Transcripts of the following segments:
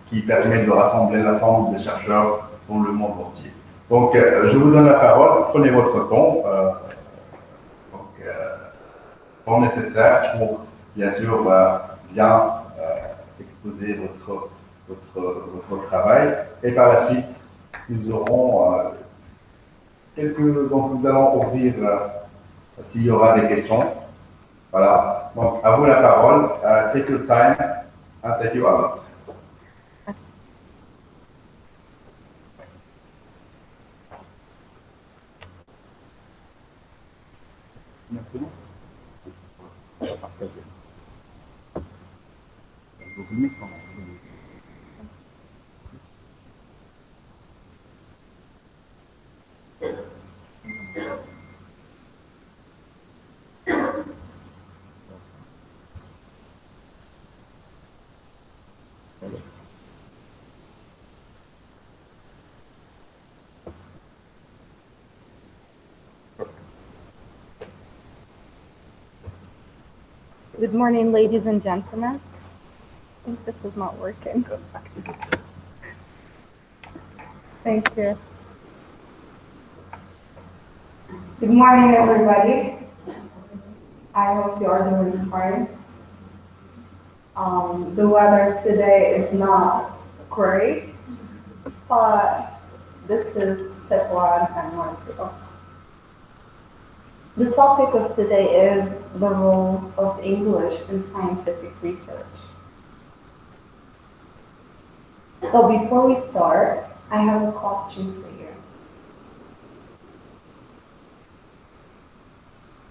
qui permet de rassembler l'ensemble des chercheurs dans le monde entier. Donc, je vous donne la parole, prenez votre temps, temps nécessaire pour, bien sûr, bien exposer votre travail. Et par la suite, nous aurons donc nous allons ouvrir s'il y aura des questions. Voilà. Donc, à vous la parole. Take your time and thank you a lot. Good morning, ladies and gentlemen. I think this is not working. Thank you. Good morning, everybody. I hope you are doing fine. The weather today is not great, but this is Tetuan and Morocco. The topic of today is the role of English in scientific research. So before we start, I have a question for you.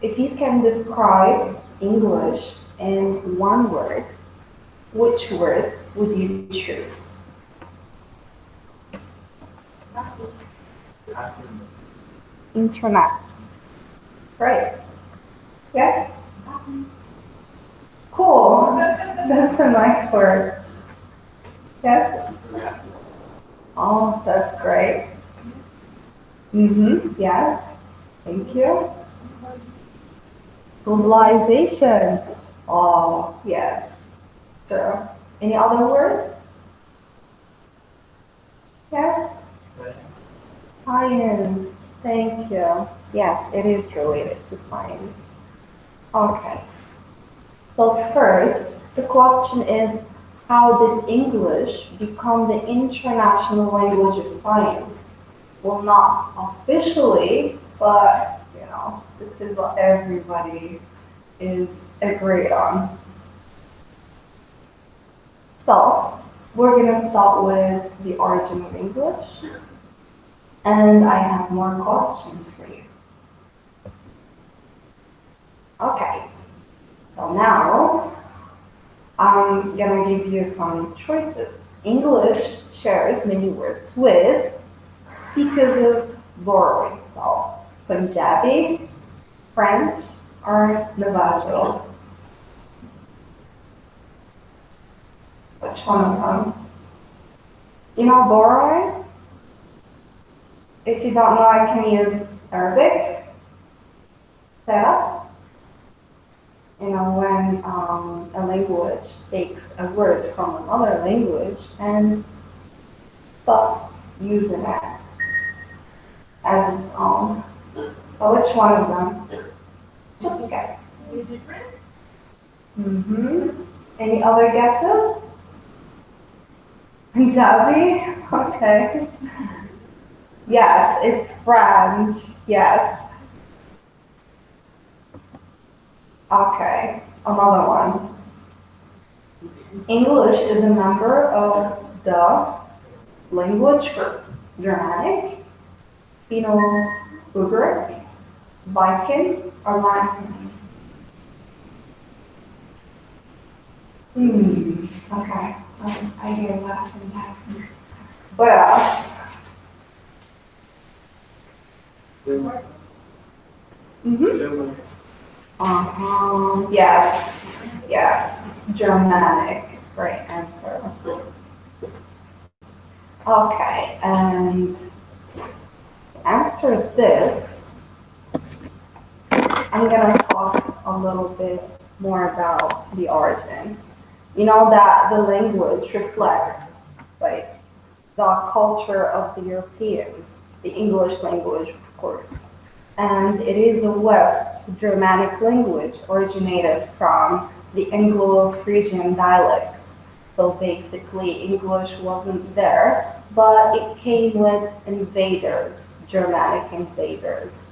If you can describe English in one word, which word would you choose? Internet. Right. Yes? Cool. That's a nice word. Yes? Oh, that's great. Yes. Thank you. Globalization. Oh, yes. Sure. Any other words? Yes? Science. Thank you. Yes, it is related to science. Okay. So first, the question is, how did English become the international language of science? Well, not officially, but, this is what everybody is agreed on. So, we're going to start with the origin of English, and I have more questions for you. Okay, so now I'm going to give you some choices. English shares many words with because of borrowing. So, Punjabi, French, or Navajo. Which one of them? You know borrowing? If you don't know, I can use Arabic. Setup. When a language takes a word from another language and thus using it as its own. So which one of them? Just a guess. Are they different? Any other guesses? Punjabi? Okay. Yes, it's French. Yes. Okay, another one. English is a member of the language group Germanic, Finno-Ugric, Viking, or Latin. Okay, I hear Latin. What else? Yes, Germanic, great answer. Okay, and to answer this, I'm gonna talk a little bit more about the origin. You know that the language reflects like the culture of the Europeans, the English language, of course. And it is a West Germanic language originated from the Anglo-Frisian dialect. So basically, English wasn't there, but it came with invaders, Germanic invaders.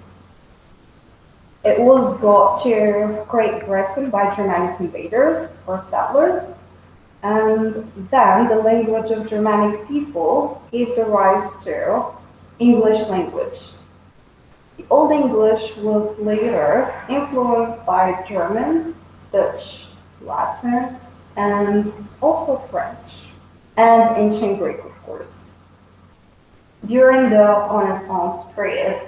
It was brought to Great Britain by Germanic invaders or settlers, and then the language of Germanic people gave the rise to English language. The Old English was later influenced by German, Dutch, Latin, and also French, and ancient Greek, of course. During the Renaissance period,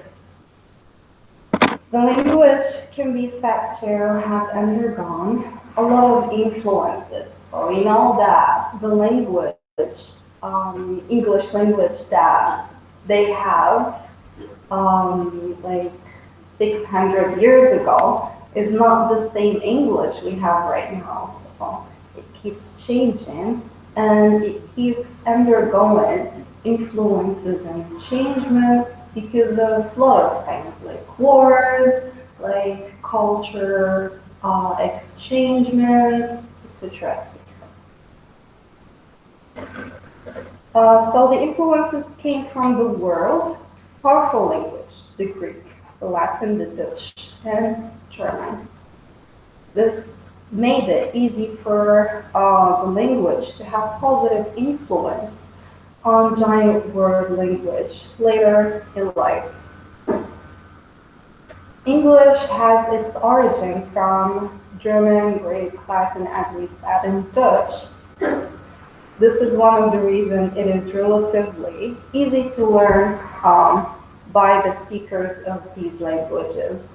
the language can be said to have undergone a lot of influences. So we know that the language, English language that they have like 600 years ago is not the same English we have right now. So it keeps changing and it keeps undergoing influences and changements because of a lot of things like wars, like culture, exchangements, etc. So the influences came from the world powerful language, the Greek, the Latin, the Dutch, and German. This made it easy for the language to have positive influence on giant world language later in life. English has its origin from German, Greek, Latin, as we said, and Dutch. This is one of the reasons it is relatively easy to learn by the speakers of these languages.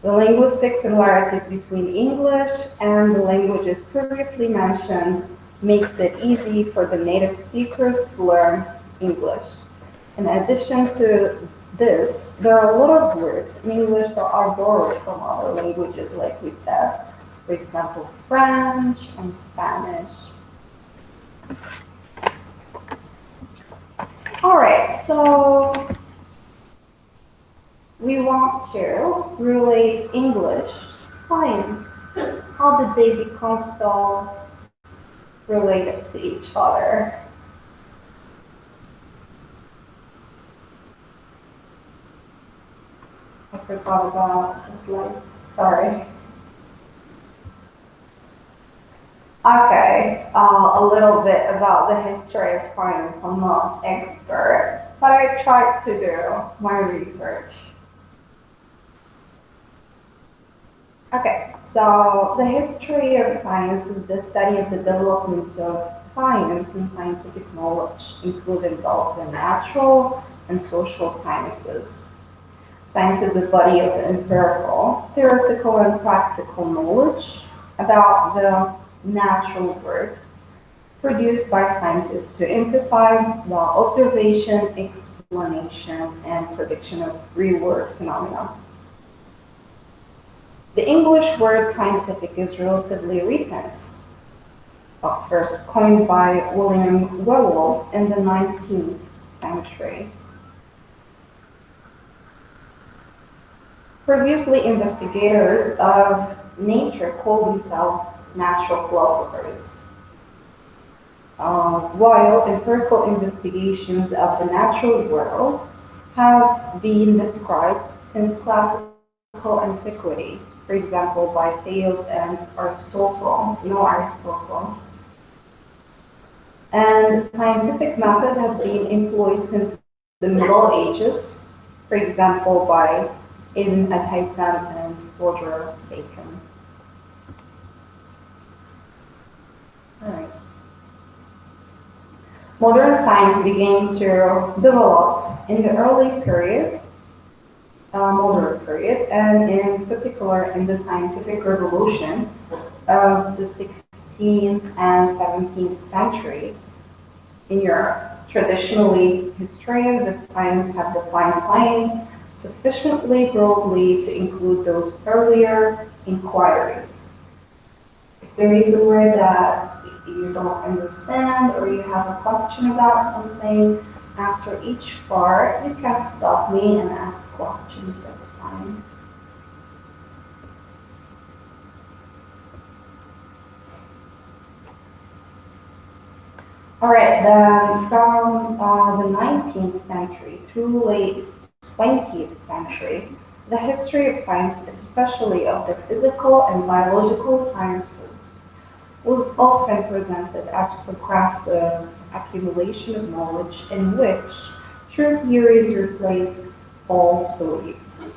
The linguistic similarities between English and the languages previously mentioned makes it easy for the native speakers to learn English. In addition to this, there are a lot of words in English that are borrowed from other languages, like we said. For example, French and Spanish. All right, so we want to relate English to science. How did they become so related to each other? I forgot about the slides, sorry. Okay, a little bit about the history of science. I'm not an expert, but I tried to do my research. Okay, so the history of science is the study of the development of science and scientific knowledge, including both the natural and social sciences. Science is a body of empirical, theoretical, and practical knowledge about the natural world produced by scientists to emphasize the observation, explanation, and prediction of real-world phenomena. The English word scientific is relatively recent, first coined by William Whewell in the 19th century. Previously, investigators of nature called themselves natural philosophers, while empirical investigations of the natural world have been described since classical antiquity, for example, by Thales and Aristotle, Aristotle. And scientific method has been employed since the Middle Ages, for example, by Ibn al-Haytham and Roger Bacon. All right. Modern science began to develop in the early period, modern period, and in particular in the scientific revolution of the 16th and 17th century in Europe. Traditionally, historians of science have defined science sufficiently broadly to include those earlier inquiries. there is a word that you don't understand or you have a question about something, after each part, you can stop me and ask questions, that's fine. All right, then from the 19th century through late 20th century, the history of science, especially of the physical and biological sciences, was often presented as progressive accumulation of knowledge in which true theories replace false beliefs.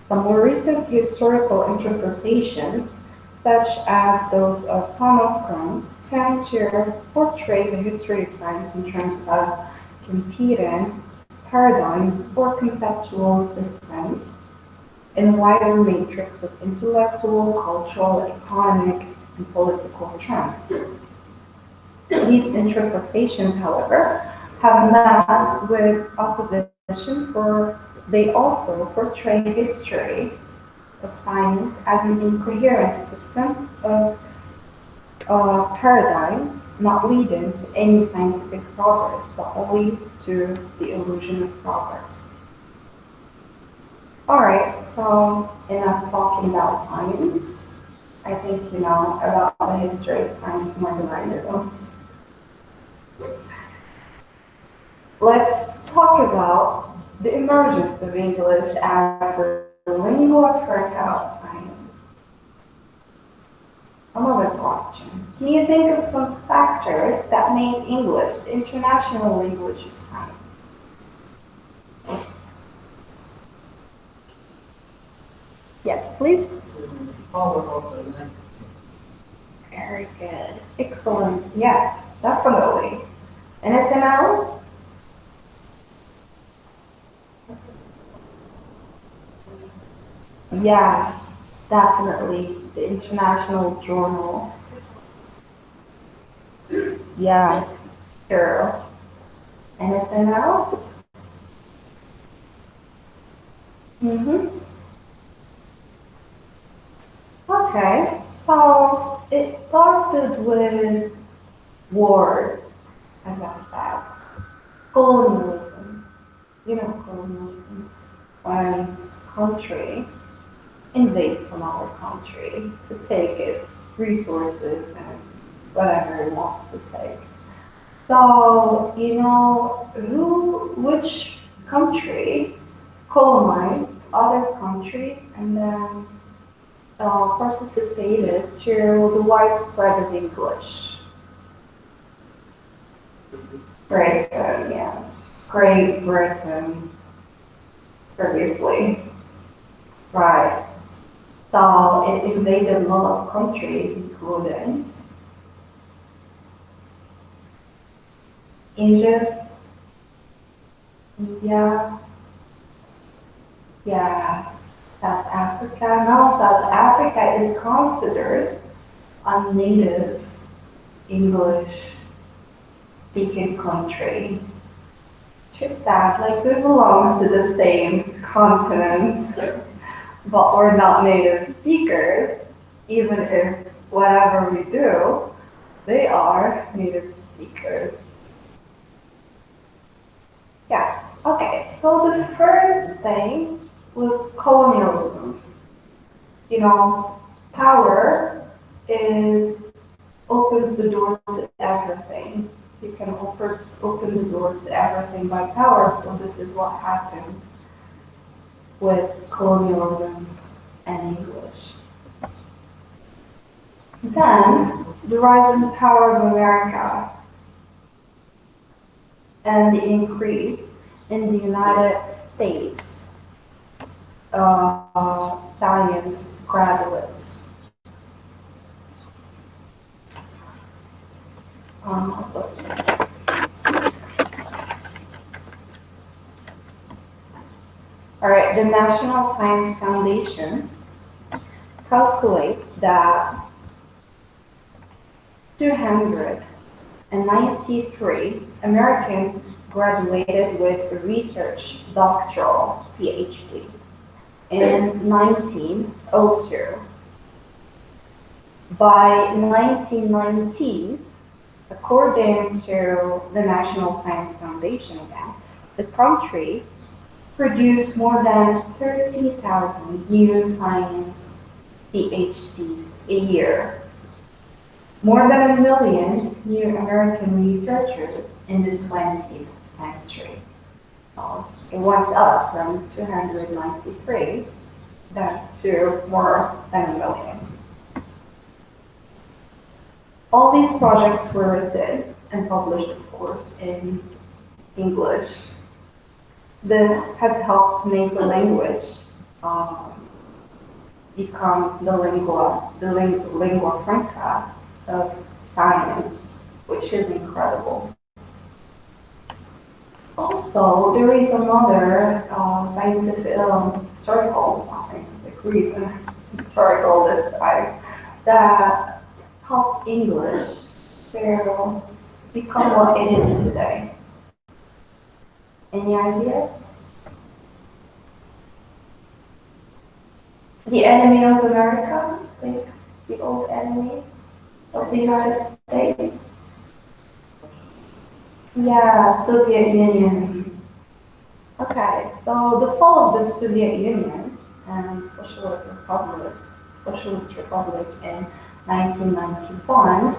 Some more recent historical interpretations, such as those of Thomas Kuhn, tend to portray the history of science in terms of competing paradigms or conceptual systems in a wider matrix of intellectual, cultural, economic, and political trends. These interpretations, however, have met with opposition, for they also portray history of science as an incoherent system of paradigms not leading to any scientific progress, but only to the illusion of progress. Alright, so enough talking about science. I think you know about the history of science more than I do. Let's talk about the emergence of English as the lingua franca of science. Another question. Can you think of some factors that made English the international language of science? Yes, please. Very good. Excellent. Yes, definitely. Anything else? Yes, definitely. The International Journal. Yes, girl. Anything else? Mm-hmm. Okay, so it started with wars, as I said. Colonialism. You know colonialism. When country invades another country to take its resources and whatever it wants to take. So, which country colonized other countries and then participated to the widespread of English? Britain, yes. Great Britain, previously. Right. So it invaded a lot of countries, including Egypt, India, yes, South Africa. Now South Africa is considered a native English speaking country. Just that, like we belong to the same continent, but we're not native speakers, even if whatever we do, they are native speakers. Yes, okay, so the first thing was colonialism. Power opens the door to everything. You can open the door to everything by power, so this is what happened with colonialism and English. Then, the rise in the power of America and the increase in the United States science graduates. All right, the National Science Foundation calculates that 293 Americans graduated with a research doctoral PhD in 1902. By 1990s, according to the National Science Foundation again, the country produced more than 30,000 new science PhDs a year, more than a million new American researchers in the 20th century. It went up from 293 then to more than a million. All these projects were written and published, of course, in English. This has helped make the language become the lingua franca of science, which is incredible. Also, there is another historical this time, that helped English to become what it is today. Any ideas? The enemy of America, like the old enemy of the United States. Yeah, Soviet Union. Okay, so the fall of the Soviet Union and Socialist Republic in 1991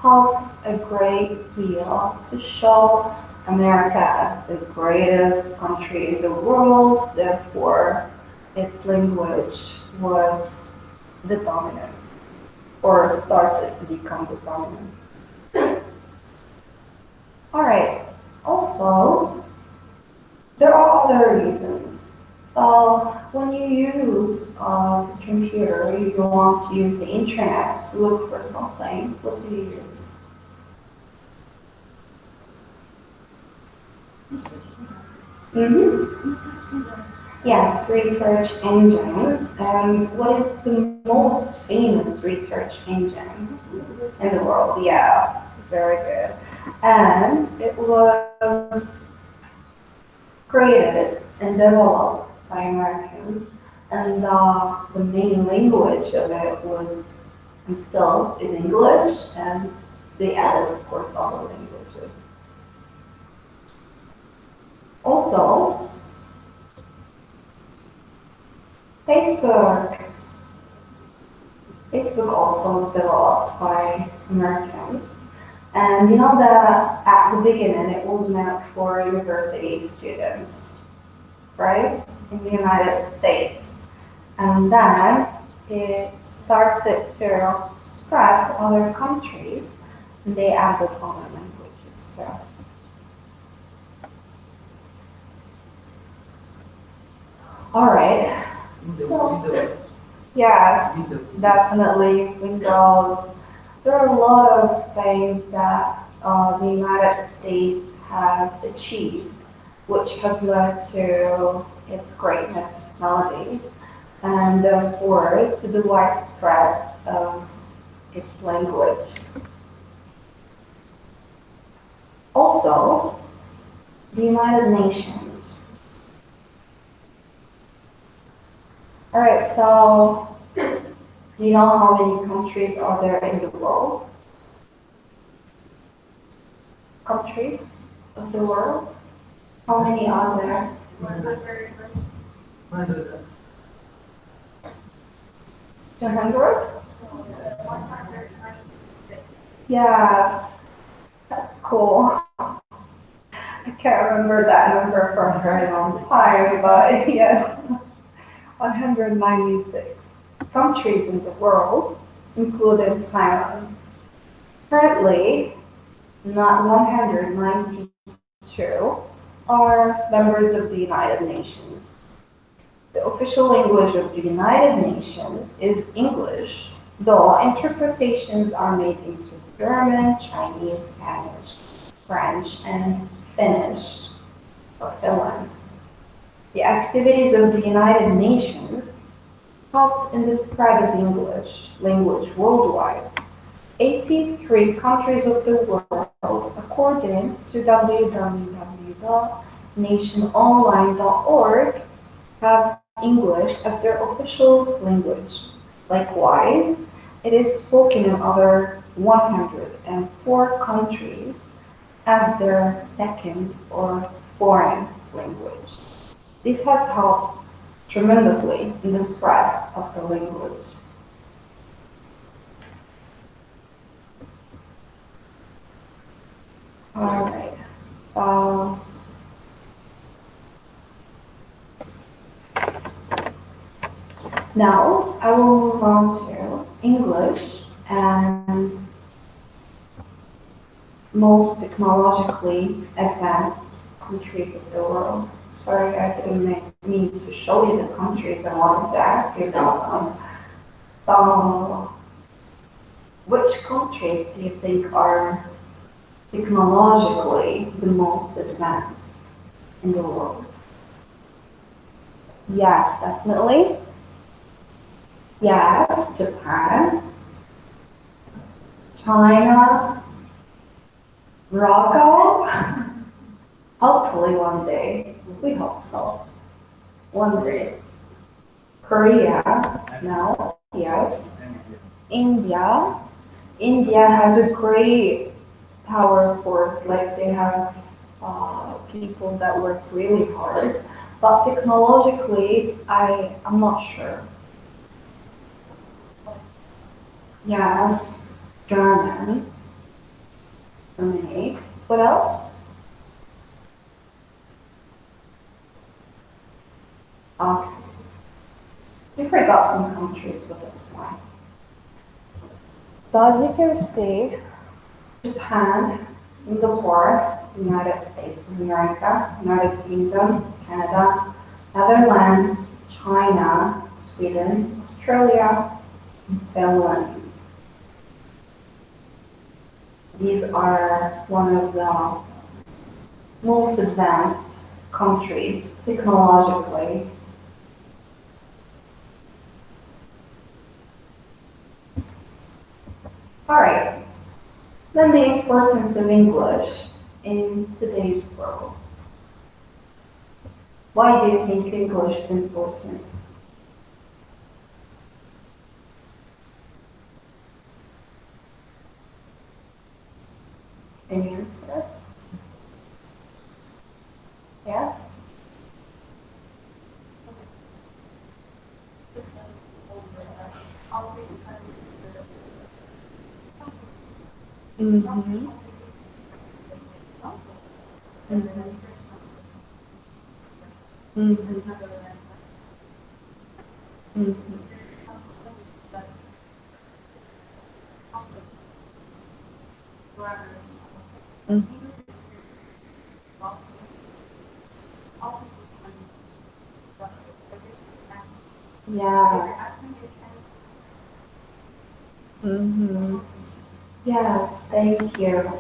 helped a great deal to show America as the greatest country in the world, therefore its language was the dominant, or started to become the dominant. All right, also, there are other reasons. So when you use a computer, you want to use the internet to look for something, what do you use? Yes, research engines. And what is the most famous research engine in the world? Yes, very good. And it was created and developed by Americans, and the main language of it was, and still is, English, and they added, of course, other languages. Also, Facebook. Facebook also was developed by Americans. And you know that at the beginning it was meant for university students, right? In the United States. And then it started to spread to other countries, and they added other languages too. All right. So, yes, definitely Windows. There are a lot of things that the United States has achieved, which has led to its greatness nowadays, and therefore to the widespread of its language. Also, the United Nations. All right, so do you know how many countries are there in the world? Countries of the world? How many are there? 100. 200? Yeah, that's cool. I can't remember that number for a very long time, but yes, 196 countries in the world, including Thailand. Currently, not 192 are members of the United Nations. The official language of the United Nations is English, though interpretations are made into German, Chinese, Spanish, French, and Finnish for Finland. The activities of the United Nations helped in the spread of English language worldwide. 83 countries of the world, according to www.nationonline.org, have English as their official language. Likewise, It is spoken in over 104 countries as their second or foreign language. This has helped tremendously in the spread of the language. Alright, so now I will move on to English and most technologically advanced countries of the world. Sorry, I didn't mean to show you the countries. I wanted to ask you about them. So, which countries do you think are technologically the most advanced in the world? Yes, definitely. Yes, Japan, China, Morocco. Hopefully one day. We hope so. One day. Korea, no, yes. India. India has a great power force, like they have people that work really hard. But technologically, I'm not sure. Yes, German. Germany. What else? Okay. We forgot some countries, but that's fine. So as you can see, Japan, Singapore, United States of America, United Kingdom, Canada, Netherlands, China, Sweden, Australia, and Finland. These are one of the most advanced countries technologically. All right, then the importance of English in today's world. Why do you think English is important? Any answer? Yes? Mm-hmm. Mm-hmm. Mm-hmm. Mm-hmm. Mm-hmm. Yeah. Mm-hmm. Yes, thank you.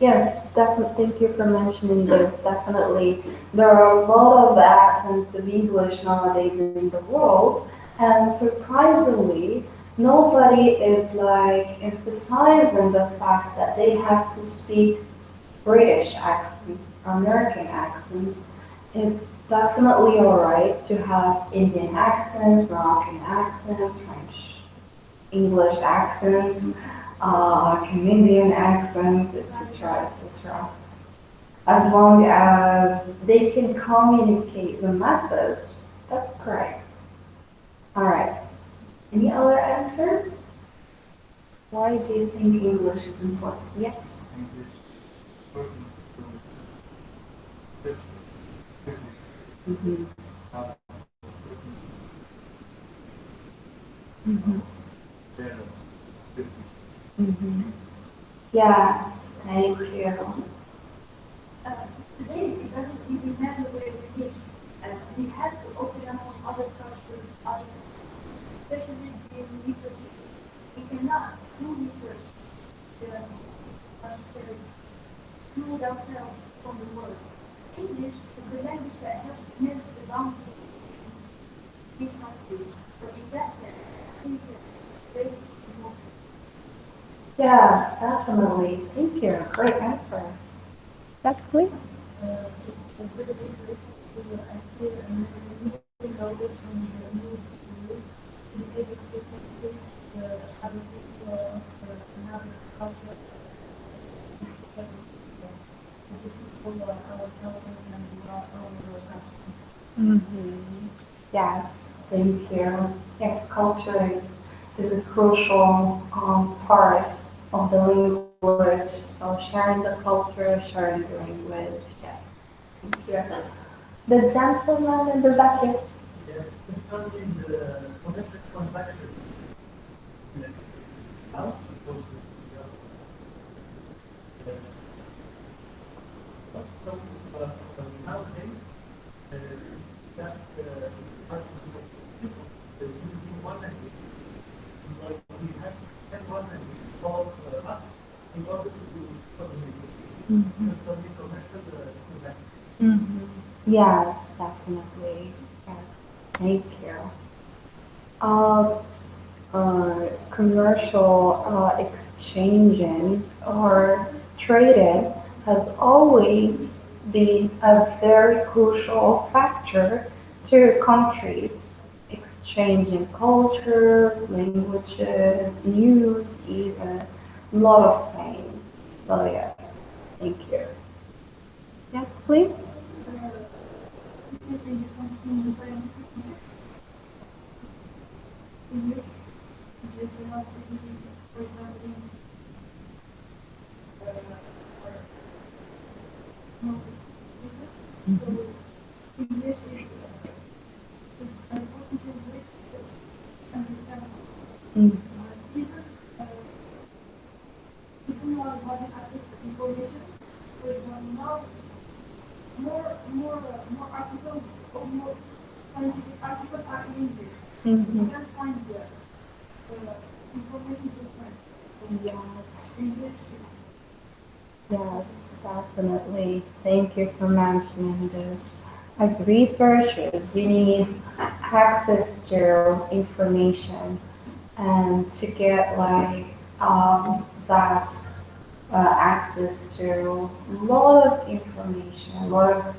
Yes, definitely. Thank you for mentioning this. Definitely, there are a lot of accents of English nowadays in the world, and surprisingly, nobody is like emphasizing the fact that they have to speak British accent, American accent. It's definitely alright to have Indian accent, Moroccan accent, French, English accent, Canadian accent, etc., etc. As long as they can communicate the message, that's correct. Alright, any other answers? Why do you think English is important? Yes? Mm-hmm. Mm-hmm. Mm-hmm. Yes, thank you. Today, it doesn't even matter where it is. We have to open up on other cultures, especially in research. We cannot do research remove ourselves from the world. English is the language that helps connect the boundaries between countries. So in that sense, I think it's very important. Yeah, definitely. Thank you. Great answer. That's please. Mm-hmm. Yes, thank you. Yes, culture is a crucial part of the language. So sharing the culture, sharing the language. Yes, thank you. The gentleman in the back, yes. Mhm. Mhm. Yes, definitely. Yes, thank you. Uh, Commercial exchanges or trading has always been a very crucial factor to countries exchanging cultures, languages, news, even a lot of things. So yes, thank you. Yes, please. Mm. Mhm. Yes. Yes, definitely. Thank you for mentioning this. As researchers, you need access to information and to get like vast access to a lot of information, a lot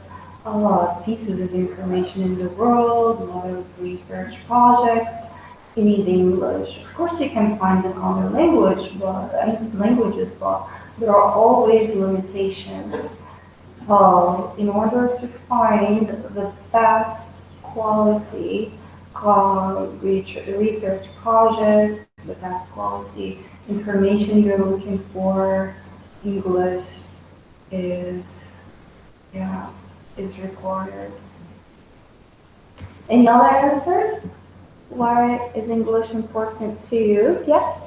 of pieces of information in the world, a lot of research projects. You need English. Of course, you can find it on the languages, but there are always limitations. So, in order to find the best quality research projects, the best quality information you're looking for, English is, yeah, is required. Any other answers? Why is English important to you? Yes?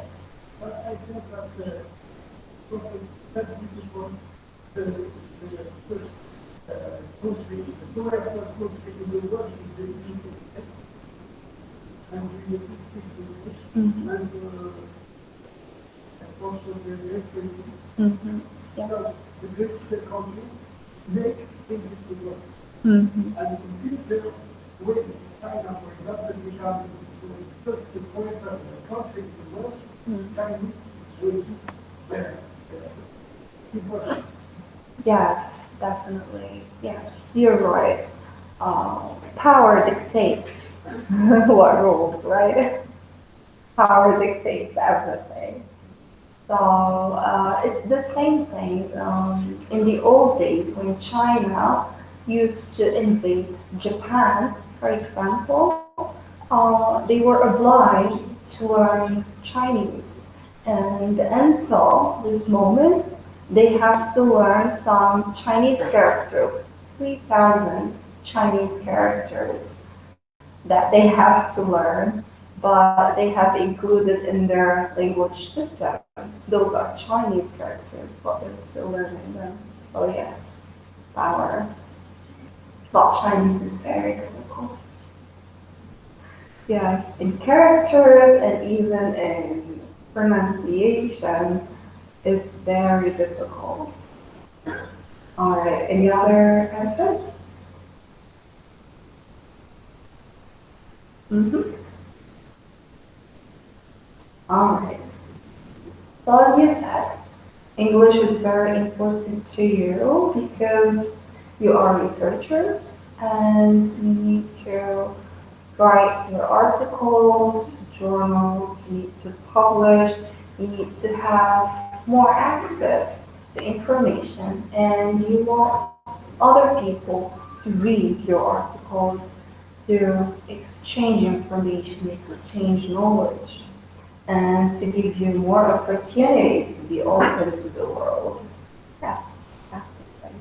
Mhm. Mhm. Yes. Mhm. Mm. Yes, definitely. Yes, you're right. Power dictates what rules, right? Power dictates everything. So it's the same thing in the old days when China used to invade Japan, for example. They were obliged to learn Chinese, and until this moment, they have to learn some Chinese characters, 3,000 Chinese characters that they have to learn, but they have included in their language system. Those are Chinese characters, but they're still learning them. So yes, power. But Chinese is very difficult. Yes, in characters and even in pronunciation, it's very difficult. All right, any other answers? Mm-hmm. All right. So as you said, English is very important to you because you are researchers and you need to write your articles, journals, you need to publish, you need to have more access to to information, and you want other people to read your articles, to exchange information, exchange knowledge, and to give you more opportunities to be open to the world. Yes, definitely.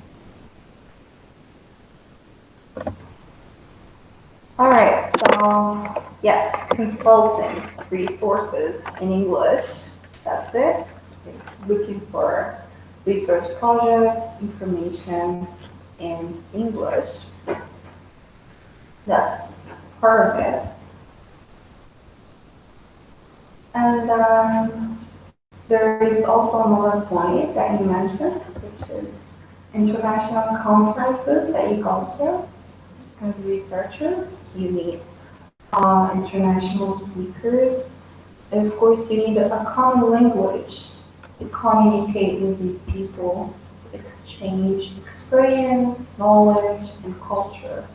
All right, so yes, consulting resources in English. That's it. Looking for research projects, information in English. That's part of it. And there is also another point that you mentioned, which is international conferences that you go to. As researchers, you need international speakers. And of course, you need a common language to communicate with these people, to exchange experience, knowledge, and culture.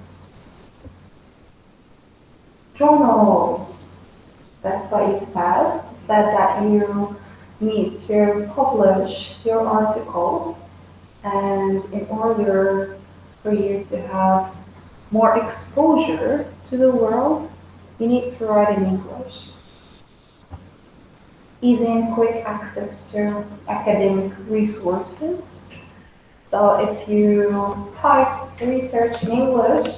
Journals, that's what you said. You said that you need to publish your articles, and in order for you to have more exposure to the world, you need to write in English. Easy and quick access to academic resources. So if you type research in English,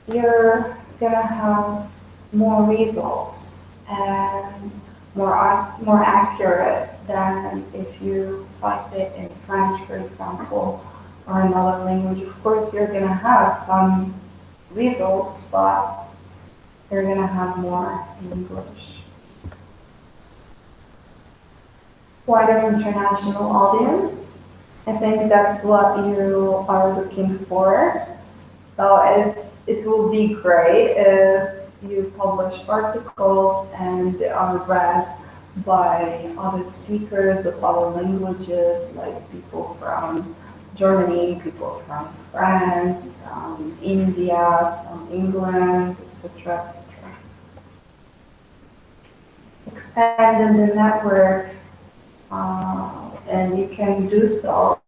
you're gonna have more results and more accurate than if you type it in French, for example, or another language. Of course, you're gonna have some results, but you're gonna have more in English. Wider international audience. I think that's what you are looking for. So it will be great if you publish articles and they are read by other speakers of other languages, like people from Germany, people from France, India, from England, etc., etc. Expand the network, and you can do so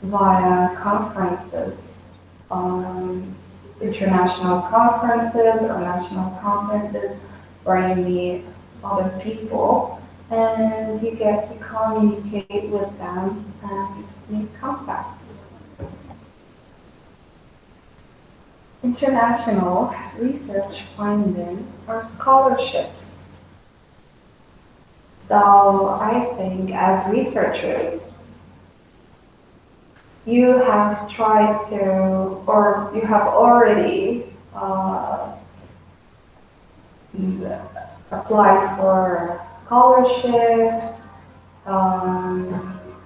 via conferences, international conferences or national conferences where you meet other people and you get to communicate with them and make contacts. International research finding or scholarships. So I think as researchers, you have tried to, or you have already applied for scholarships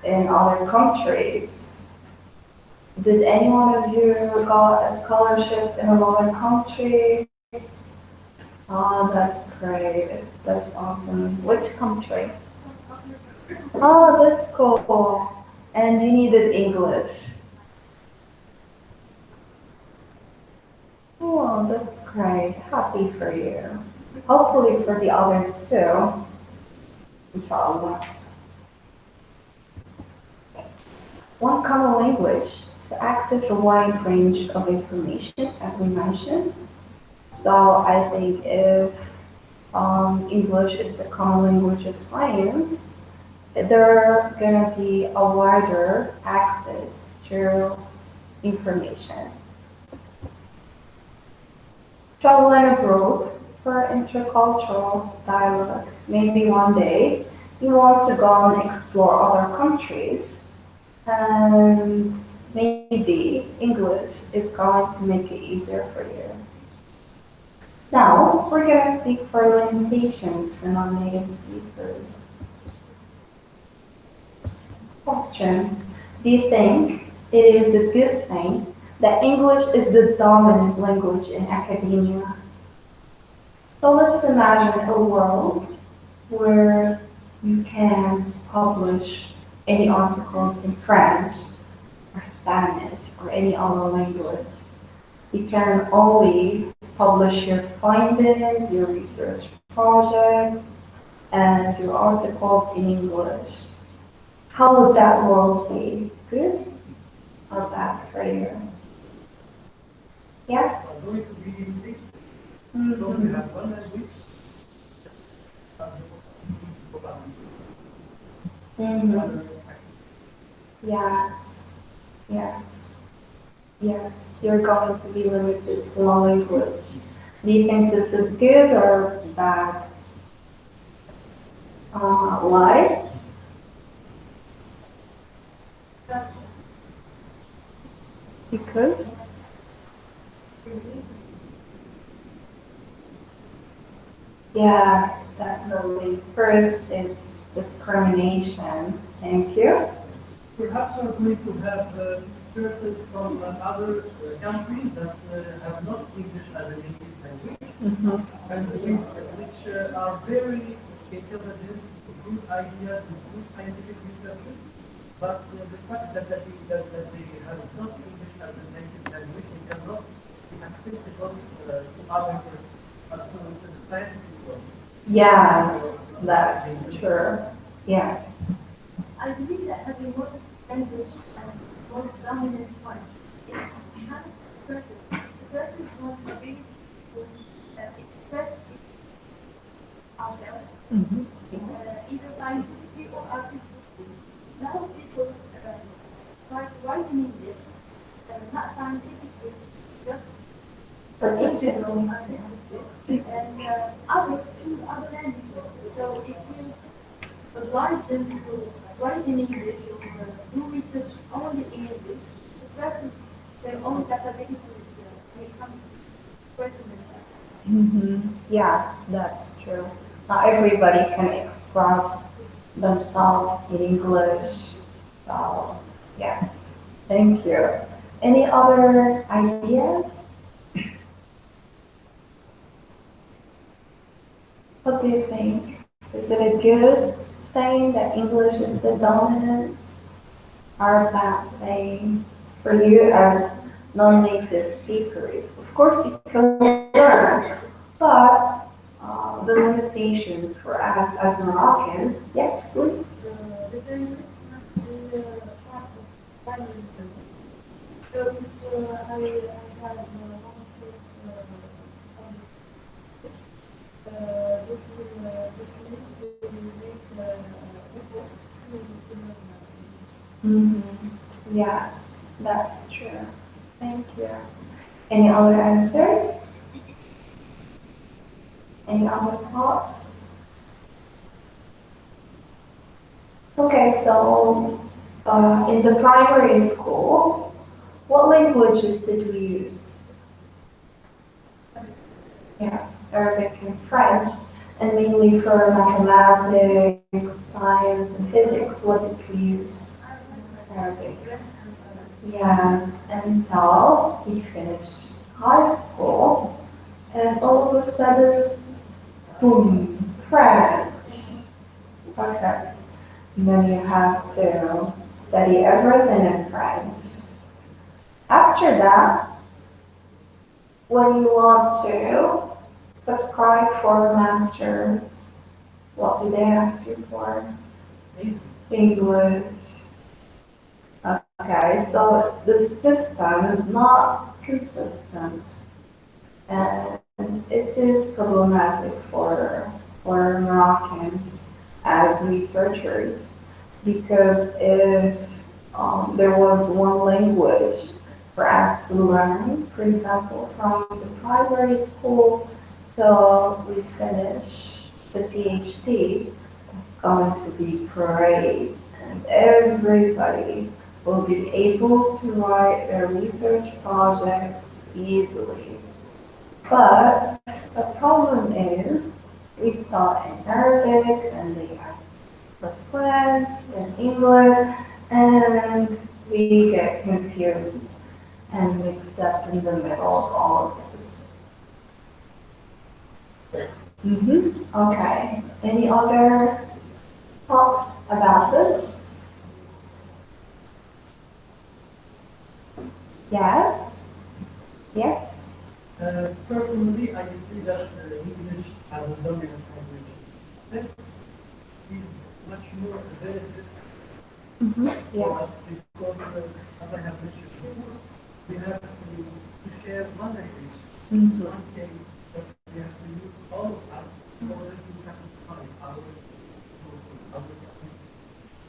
in other countries. Did any one of you got a scholarship in another country? Oh, that's great. That's awesome. Which country? Oh, that's cool. And you needed English. Oh, that's great. Happy for you. Hopefully for the others too. Inshallah. One common language to access a wide range of information, as we mentioned. So I think if English is the common language of science, there's going to be a wider access to information. Traveling abroad for intercultural dialogue. Maybe one day you want to go and explore other countries, and maybe English is going to make it easier for you. Now, we're going to speak for limitations for non-native speakers. Question: do you think it is a good thing that English is the dominant language in academia? So let's imagine a world where you can't publish any articles in French or Spanish or any other language. You can only publish your findings, your research projects, and your articles in English. How would that world be? Good or bad for you? Yes? Going to be limited. So Mhm. we have one language. Mhm. Yes. Yes. Yes. You're going to be limited to one language. Do you think this is good or bad? Why? Because? Yes, definitely. First, it's discrimination. Thank you. Perhaps we're going to have persons from other countries that have not English as a native language, Mm-hmm. and which are very intelligent, with good ideas, with good scientific research, but the fact that they have not English as a native language, it cannot be accessible to other, to the scientific world. Yes, that's true. Yes. I believe that having more language and more dominant one, it's not a person. The person wants to be express it out there, Mm-hmm. either scientifically or artistically. Now people try to write in English, not scientifically, just Participate. and others choose other languages. So if you oblige them to write in English or do research only in English, the person, their own capabilities may come to question themselves. Mm-hmm. Yes, that's true. Not everybody can express themselves in English. So, yes. Thank you. Any other ideas? What do you think? Is it a good thing that English is the dominant or a bad thing for you as non-native speakers? Of course, you can learn, but the limitations for us as Moroccans, yes, please. The language is part of language. So if I have one case this will make effort to learn Mhm. Yes, that's true. Thank you. Any other answers? Any other thoughts? Okay, so in the primary school, what languages did we use? Yes, Arabic and French, and mainly for mathematics, science, and physics, what did we use? Arabic. Yes, until we finished high school, and all of a sudden, boom, French. Perfect. And then you have to study everything in French. After that, when you want to subscribe for a master's, what do they ask you for? English. Okay, so the system is not consistent, and it is problematic for Moroccans as researchers, because if there was one language for us to learn, for example, from the primary school till we finish the PhD, it's going to be great, and everybody will be able to write their research projects easily. But the problem is, we start in Arabic, and they ask for French and English, and we get confused and mixed up in the middle of all of this. Okay. Any other thoughts about this? Yes? Yes? Personally, I see that English as a dominant language. That is much more available Yes. Because, as I have mentioned before, we have to share one language. Mhm. One case that we have to use all of us in order to satisfy our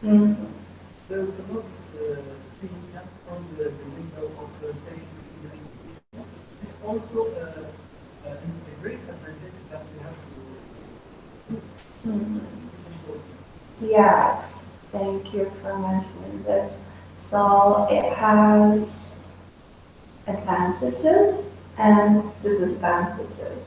Mhm. so we cannot see just from the window of the patient communication. It's also a great advantage that we have to Mhm. it's important. Yeah, thank you for mentioning this. So it has advantages and disadvantages.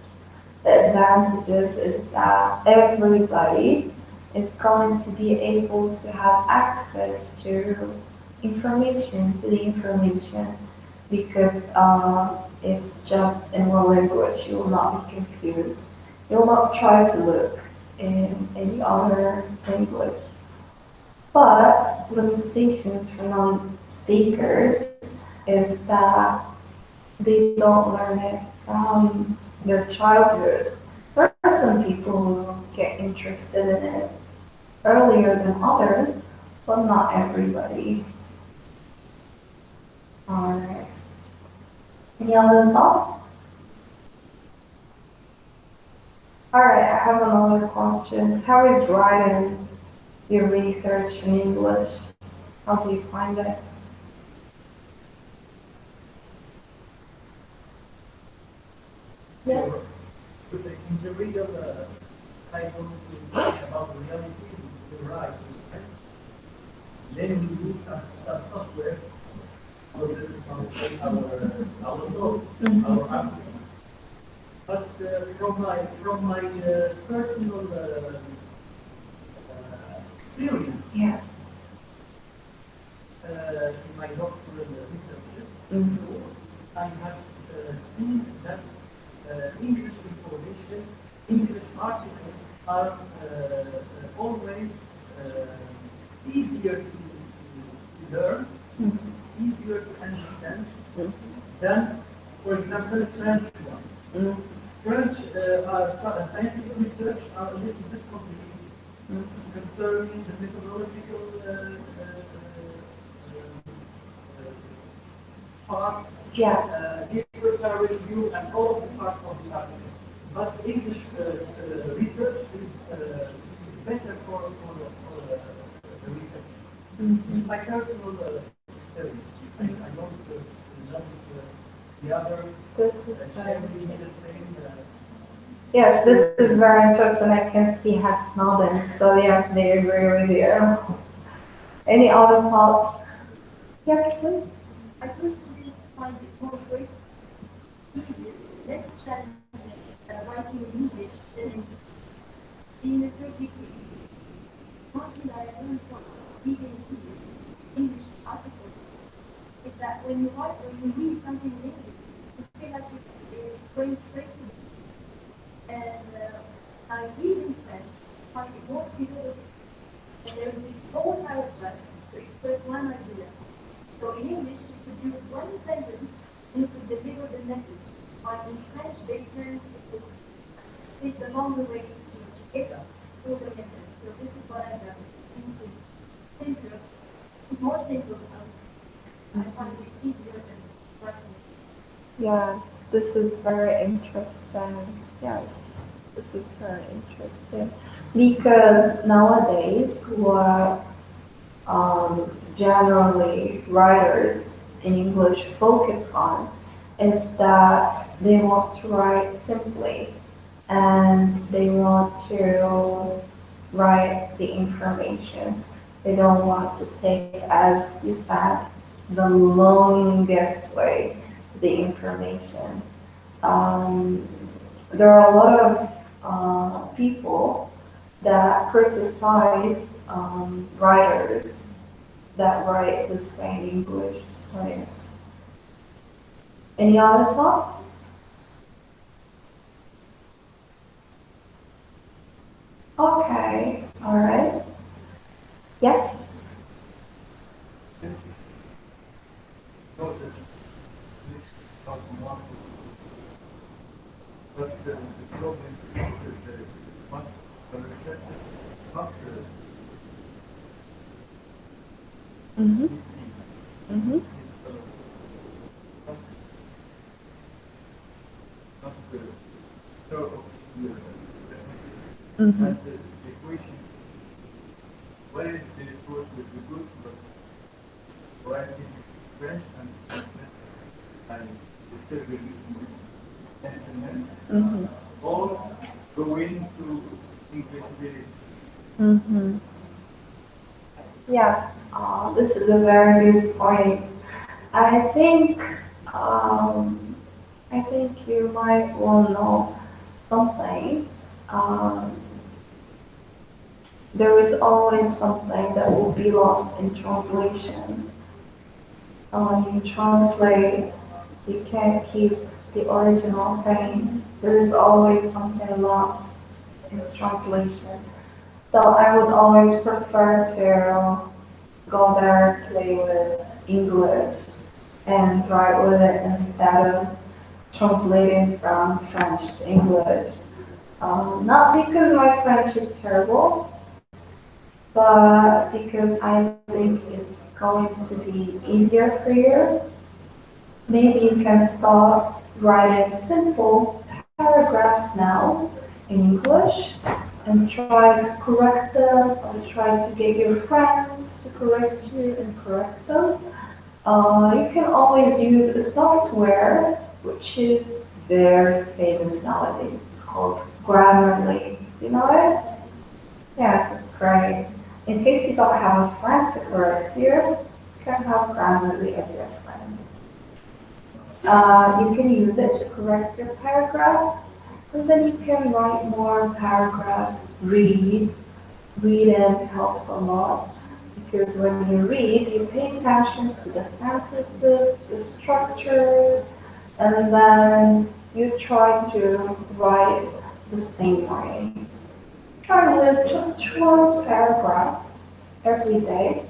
The advantages is that everybody is going to be able to have access to the information, because it's just in one language. You will not be confused. You will not try to look in any other language. But limitations for non-speakers is that they don't learn it from their childhood. There are some people who get interested in it earlier than others, but not everybody. Alright. Any other thoughts? Alright, I have another question. How is writing your research in English? How do you find it? Yes. In the real title about reality, you're right. Then we use some software for this to translate our thoughts, our arguments. But from my personal experience Yes. in my doctoral research, Mhm. I have seen that English information, English articles are always easier to learn, Mhm. easier to understand than, for example, French one. Mhm. French scientific research are a little bit complicated concerning the methodological part, Yeah. literature review, and all of the parts of the argument. But English research is better for the research. Mhm. My personal experience. I don't know the other This is share very with me the same. Yes, this is very interesting. I can see heads nodding. So yes, they agree with you. Any other thoughts? Yes, please. I personally find it more great, easier, less challenging writing in English than in being a third degree. One thing that I learned from reading English articles is that when you read something in English, you feel like it's going straight to you. And I read in French, find it more clear, and there is this whole paragraph to express one idea. So in English, you could use one sentence and you could deliver the message. But in French, they tend to take the longer way to get up for the message. So this is what I have into simpler, more simple. I find it easier than writing. Yeah, this is very interesting. Yes, this is very interesting because nowadays what generally writers in English focus on is that they want to write simply and they want to write the information. They don't want to take, as you said, the longest way to the information. Um, there are a lot of people that criticize writers that write this way in English. So yes. Any other thoughts? Okay, all right. Yes. Notice which of one, but the problem is the much the reflected structure Mm-hmm. Mm-hmm. Mm-hmm. And the equation, why is the approach with the good, but writing French and still with Mm-hmm. or going to English village? Mm-hmm. Yes, this is a very good point. I think um, I think you might well know something. Um, there is always something that will be lost in translation. So when you translate, you can't keep the original thing. There is always something lost in translation. So I would always prefer to go directly with English and write with it instead of translating from French to English. Not because my French is terrible, but because I think it's going to be easier for you. Maybe you can start writing simple paragraphs now in English and try to correct them or try to get your friends to correct you and correct them. You can always use a software which is very famous nowadays. It's called Grammarly. You know it? Yes, it's great. In case you don't have a friend to correct you, you can have Grammarly as your friend. You can use it to correct your paragraphs, and then you can write more paragraphs, reading helps a lot because when you read, you pay attention to the sentences, the structures, and then you try to write the same way. Try with just short paragraphs every day.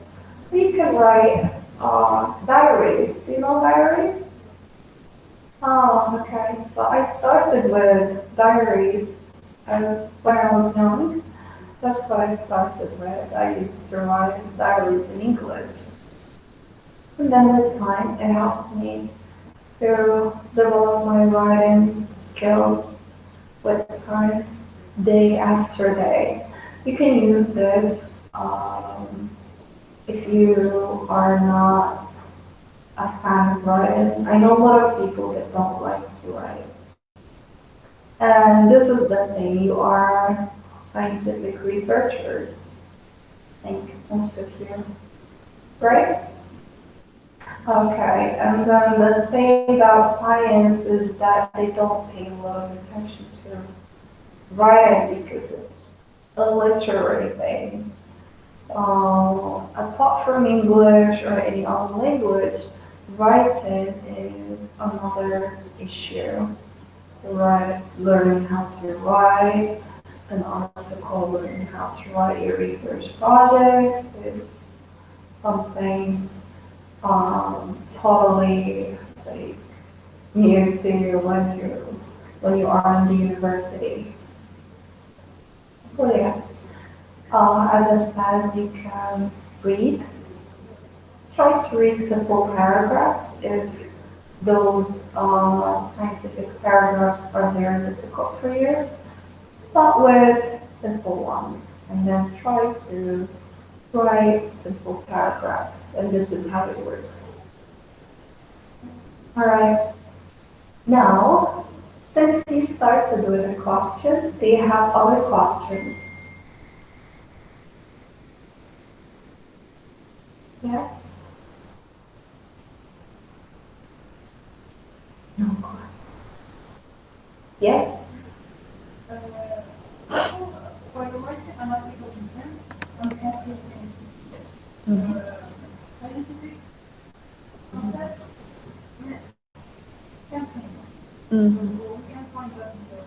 You can write diaries. Do you know diaries? Oh, okay. So I started with diaries when I was young. That's what I started with. I used to write diaries in English. And then with time, it helped me to develop my writing skills with time, day after day. You can use this if you are not a fan of writing. I know a lot of people that don't like to write. And this is the thing, you are scientific researchers, I think most of you, right? Okay, and then the thing about science is that they don't pay a lot of attention to writing because it's a literary thing. So apart from English or any other language, writing is another issue. So learning how to write an article, learning how to write a research project is something totally like new to you when you are in the university. So yes, as I said, you can read. Try to read simple paragraphs if those scientific paragraphs are very difficult for you. Start with simple ones and then try to write simple paragraphs, and this is how it works. All right. Now, since you started with a question, do you have other questions? Yeah? No question. Yes? For the work analytical intent, asking Mm-hmm. scientific concept, campaign. Mm-hmm. We can find that in the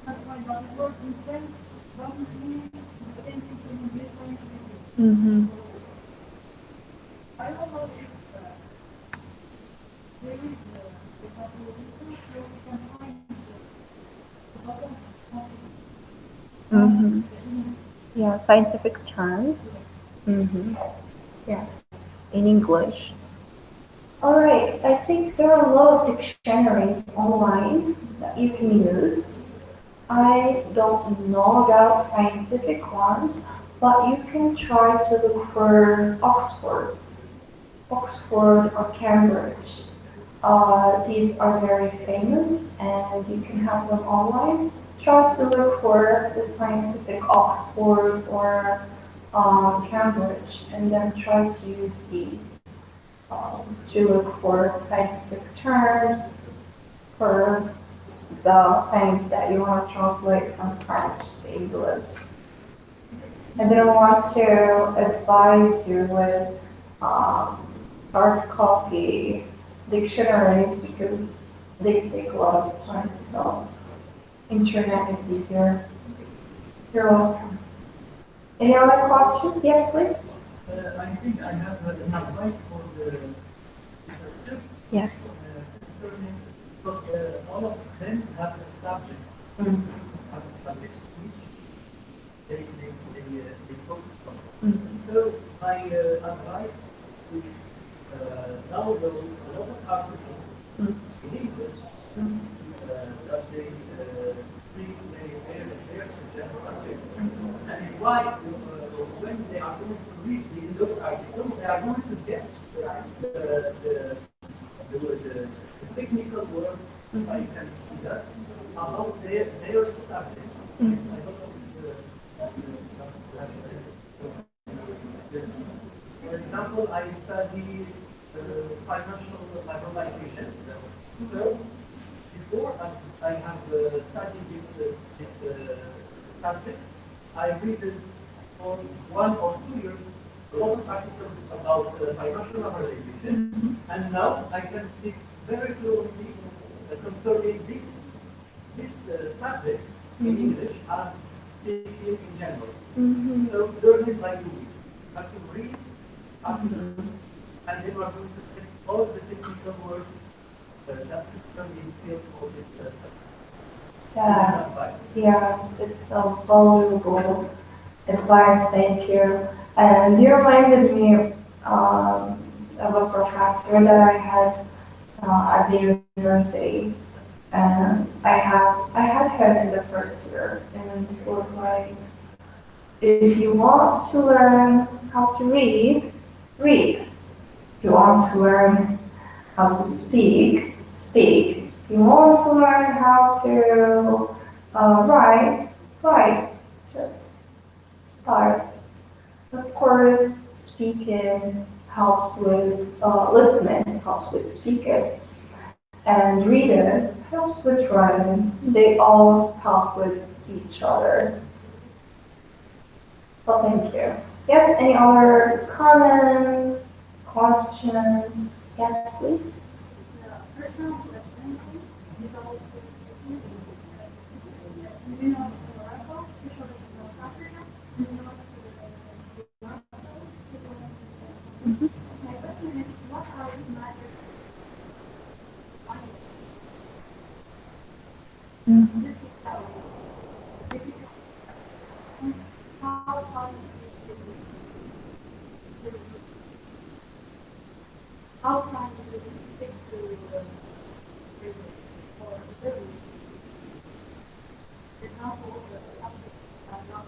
that's why that word intent doesn't mean the same thing in English or in English. Mm-hmm. I don't know if there is the possibility where we can find the bottom. Mm-hmm. Yeah, scientific terms. Yes, in English. All right, I think there are a lot of dictionaries online that you can use. I don't know about scientific ones, but you can try to look for Oxford or Cambridge. These are very famous and you can have them online. Try to look for the scientific Oxford or Cambridge and then try to use these to look for scientific terms for the things that you want to translate from French to English. I didn't want to advise you with um, hard copy dictionaries because they take a lot of time, so internet is easier. You're welcome. Any other questions? Yes, please. I think I have an advice for the researchers. Yes. Concerning, because all of them have a subject, have a subject which they focus on. So my advice is download a lot of articles in English that they read their general subject. And why, when they are going to read those articles, they are going to get the technical words, I can see that, about their subject. I don't know for example, I study financial normalization. So before I have studied this subject, I read it for 1 or 2 years, a lot of articles about financial normalization, and now I can speak very fluently concerning this subject in English as speaking in general. So learning by doing. Have to read, have to and then we are going to take all the technical words that can be built for this subject. Yes, it's a valuable advice, thank you. And you reminded me of a professor that I had at the university. And I had him in the first year, and it was like, if you want to learn how to read, read. If you want to learn how to speak, speak. If you want to learn how to write, write. Just start. Of course, speaking helps with listening, helps with speaking, and reading helps with writing. They all help with each other. Well, thank you. Yes, any other comments, questions? Yes, please. Personal question is also do you know Morocco? You show North Africa? Do you know Morocco? My question is, what are the matters? This is how. How far how far does it take to for the example, the subject are not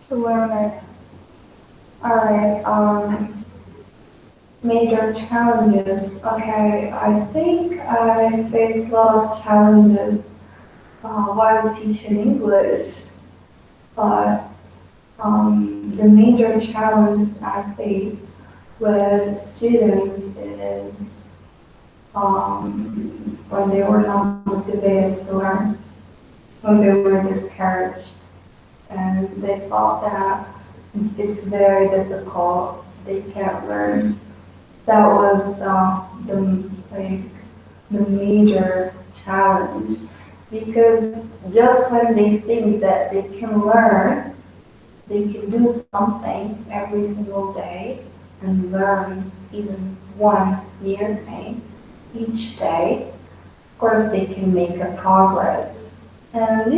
To learn it. All right. Major challenges. Okay, I think I faced a lot of challenges while teaching English, but the major challenge I face with students is when they were not motivated to learn, when they were discouraged, and they thought that it's very difficult, they can't learn. That was the major challenge, because just when they think that they can learn, they can do something every single day and learn even one new thing each day. Of course, they can make a progress, And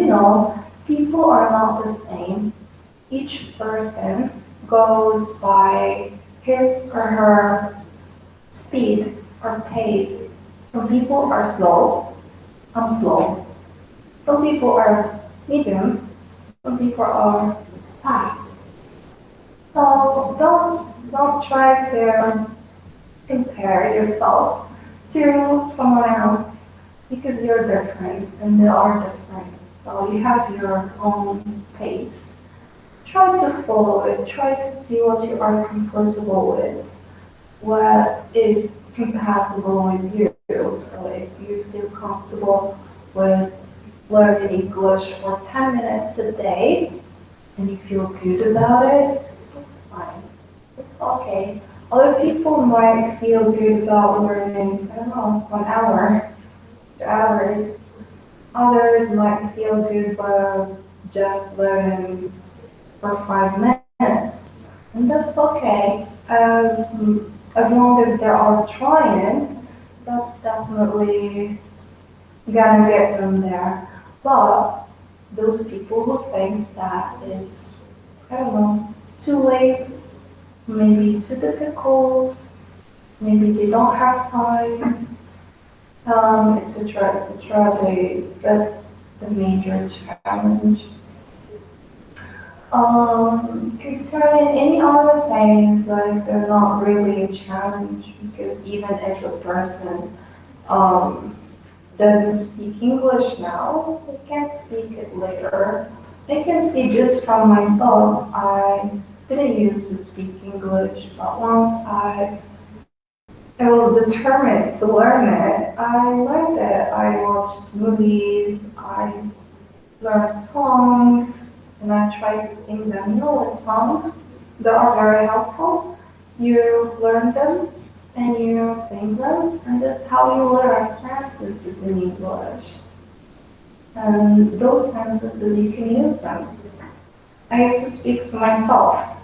people are not the same. Each person goes by his or her speed or pace. Some people are slow. I'm slow. Some people are medium. Some people are fast. So don't try to compare yourself to someone else because you're different and they are different. So you have your own pace. Try to follow it. Try to see what you are comfortable with, what is compatible with you. So if you feel comfortable with learning English for 10 minutes a day and you feel good about it, it's fine. It's okay. Other people might feel good about learning, I don't know, 1 hour, 2 hours. Others might feel good about just learning for 5 minutes. And that's okay. As long as they are trying, that's definitely gonna get them there. But those people who think that it's, I don't know, too late, maybe too difficult, maybe they don't have time, etc., etc., that's the major challenge. Concerning any other things, like they're not really a challenge because even if a person um, doesn't speak English now, they can speak it later. I can see just from myself, I didn't used to speak English, but once I was determined to learn it, I learned it. I watched movies, I learned songs, and I try to sing them. What songs that are very helpful? You learn them and you sing them, and that's how you learn sentences in English. And those sentences, you can use them. I used to speak to myself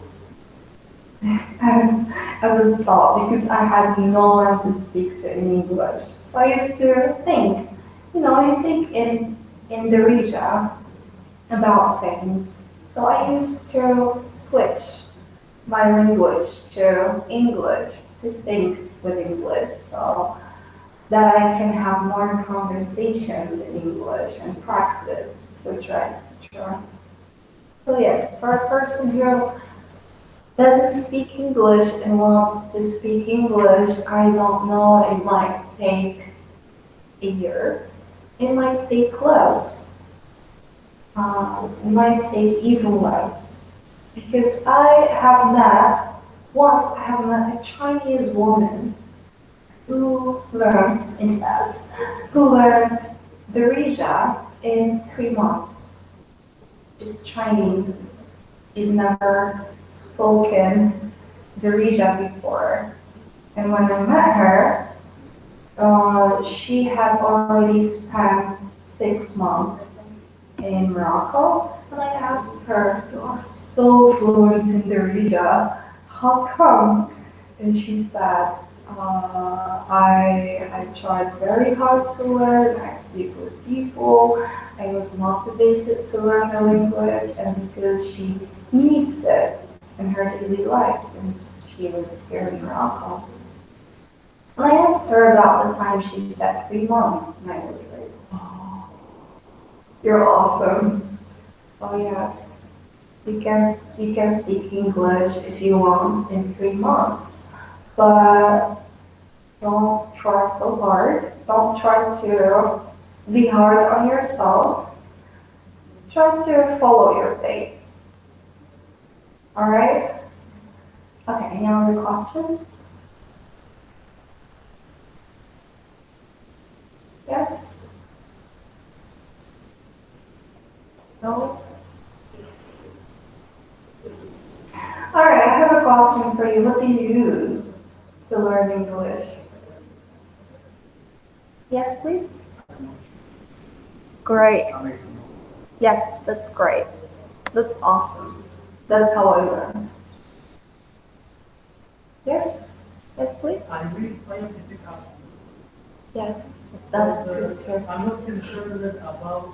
as, as a thought because I had no one to speak to in English. So I used to think, you think in the region about things. So I used to switch my language to English to think with English so that I can have more conversations in English and practice, etc., etc. So yes, for a person who doesn't speak English and wants to speak English, I don't know, it might take a year. It might take less. It might take even less. Because I have met a Chinese woman who learned in class, who learned Darija in 3 months. She's Chinese. She's never spoken Darija before. And when I met her, she had already spent 6 months in Morocco. And I asked her, "You are so fluent in Darija. How come?" And she said, I tried very hard to learn. I speak with people. I was motivated to learn the language, and because she needs it in her daily life since she lives here in Morocco. And I asked her about the time. She said 3 months, and I was like, "Oh, you're awesome. Oh yes, you can speak English if you want in 3 months, but." Don't try so hard. Don't try to be hard on yourself. Try to follow your pace. Alright? Okay, any other questions? Yes? No? Alright, I have a question for you. What do you use to learn English? Yes, please? Great. Yes, that's great. That's awesome. That's how I learned. Yes? Yes, please? I read scientific articles. Yes, That's But, good too. I'm not concerned about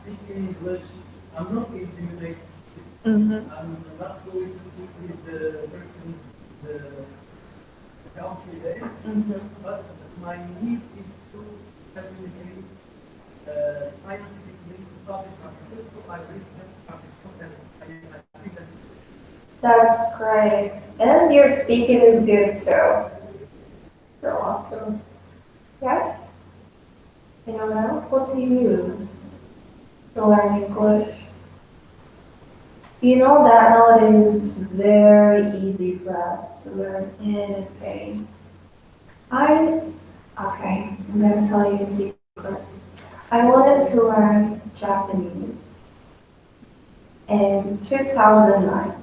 speaking English. I'm not intimidated. Mm-hmm. I'm not going to speak with the person, the country there, Mm-hmm. but my need is to communicate scientifically to public practice, so I read that practice and I think that That's great. And your speaking is good too. You're welcome. Yes? Anyone else? What do you use to learn English? You know that nowadays it's very easy for us to learn anything. Okay, I'm gonna tell you a secret. I wanted to learn Japanese in 2009,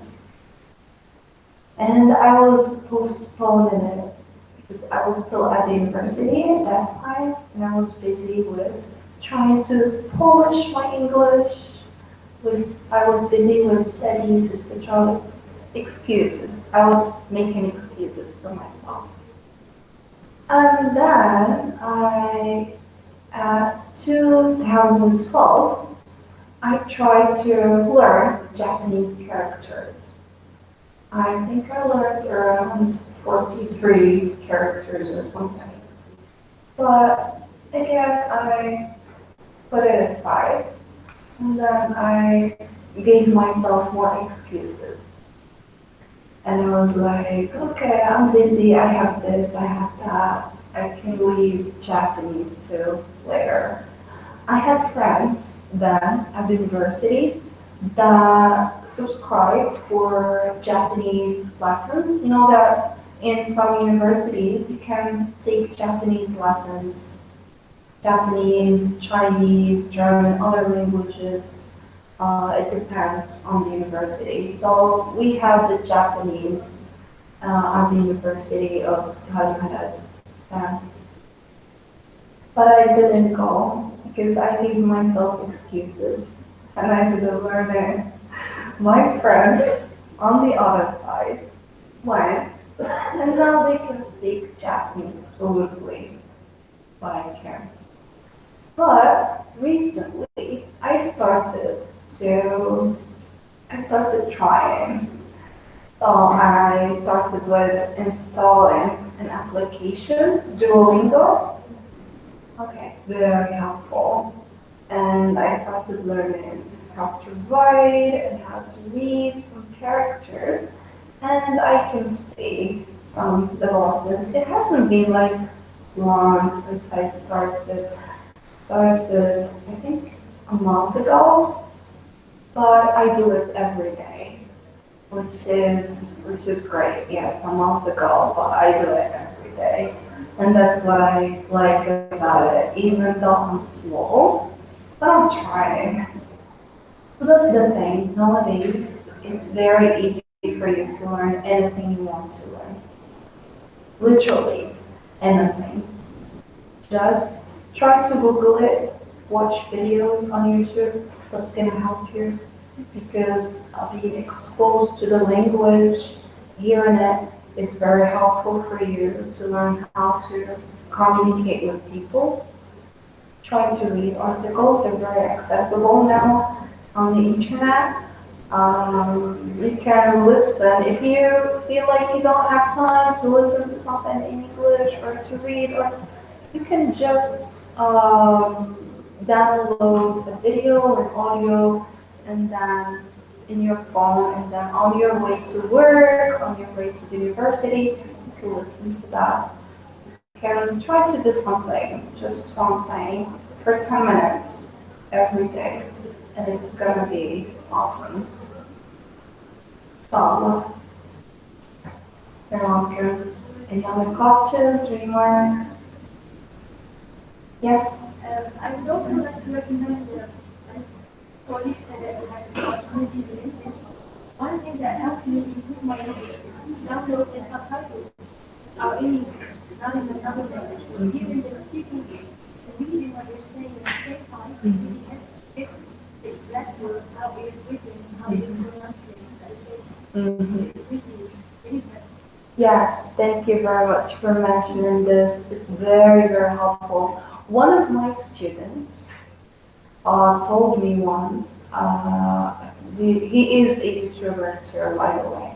and I was postponing it because I was still at the university at that time, and I was busy with trying to polish my English. I was busy with studies, etc. Excuses. I was making excuses for myself. And then at 2012, I tried to learn Japanese characters. I think I learned around 43 characters or something. But again, I put it aside. And then I gave myself more excuses. And I was like, okay, I'm busy, I have this, I have that. I can leave Japanese too later. I had friends then at the university that subscribed for Japanese lessons. You know that in some universities you can take Japanese lessons, Japanese, Chinese, German, other languages. It depends on the university. So we have the Japanese at the University of Tetuan. Uh, but I didn't go because I gave myself excuses and I didn't learn it. My friends on the other side went and now they can speak Japanese fluently, but I can't. But recently to I started trying. So I started with installing an application, Duolingo. Okay, it's very helpful. And I started learning how to write and how to read some characters. And I can see some development. It hasn't been like long since I started, I think a month ago, but I do it every day, which is great. Yes, a month ago, but I do it every day, and that's what I like about it. Even though I'm slow, but I'm trying. So that's the thing. Nowadays, it's very easy for you to learn anything you want to learn. Literally anything. Just try to Google it, watch videos on YouTube. That's going to help you because being exposed to the language, hearing it is very helpful for you to learn how to communicate with people. Try to read articles, they're very accessible now on the internet. You can listen if you feel like you don't have time to listen to something in English or to read, or you can just download a video or audio and then in your phone, and then on your way to work, on your way to the university, you can listen to that. You can try to do something, just one thing, for 10 minutes every day, and it's gonna be awesome. So, you're welcome. Any other questions, remarks? Yes? I would also like to recommend colleagues that have community English. One thing that helped me improve my English is download the subtitles in English, not in another language. Even the speaking, the reading what you're saying at the same time, you get the exact word, how it is written, how it is pronounced. It's really, really better. Yes, thank you very much for mentioning this. It's very, very helpful. One of my students told me once, he is a introverter, by the way.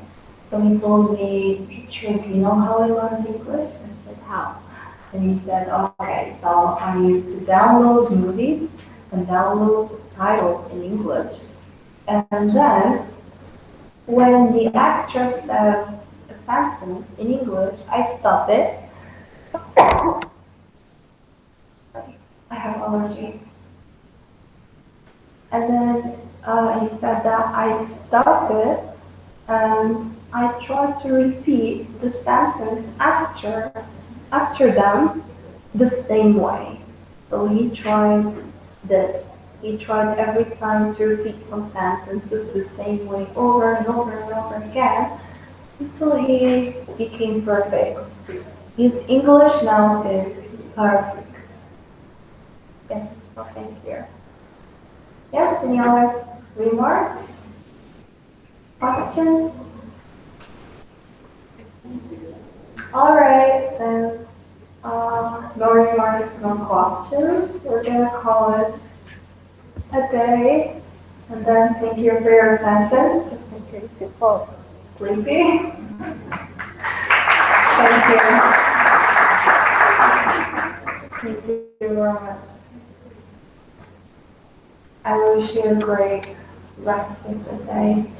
So he told me, teacher, do you know how I learned English? I said, how? And he said, okay, so I used to download movies and download subtitles in English. And then when the actor says a sentence in English, I stop it. I have allergy. And then he said that I stop it and I try to repeat the sentence after them the same way. So he tried this. He tried every time to repeat some sentences the same way over and over and over again until he became perfect. His English now is perfect. Yes, so thank you. Yes, any other remarks? Questions? All right, since no remarks, no questions, we're gonna call it a day. And then thank you for your attention, just in case you fall sleepy. Thank you. Thank you very much. I wish you a great rest of the day.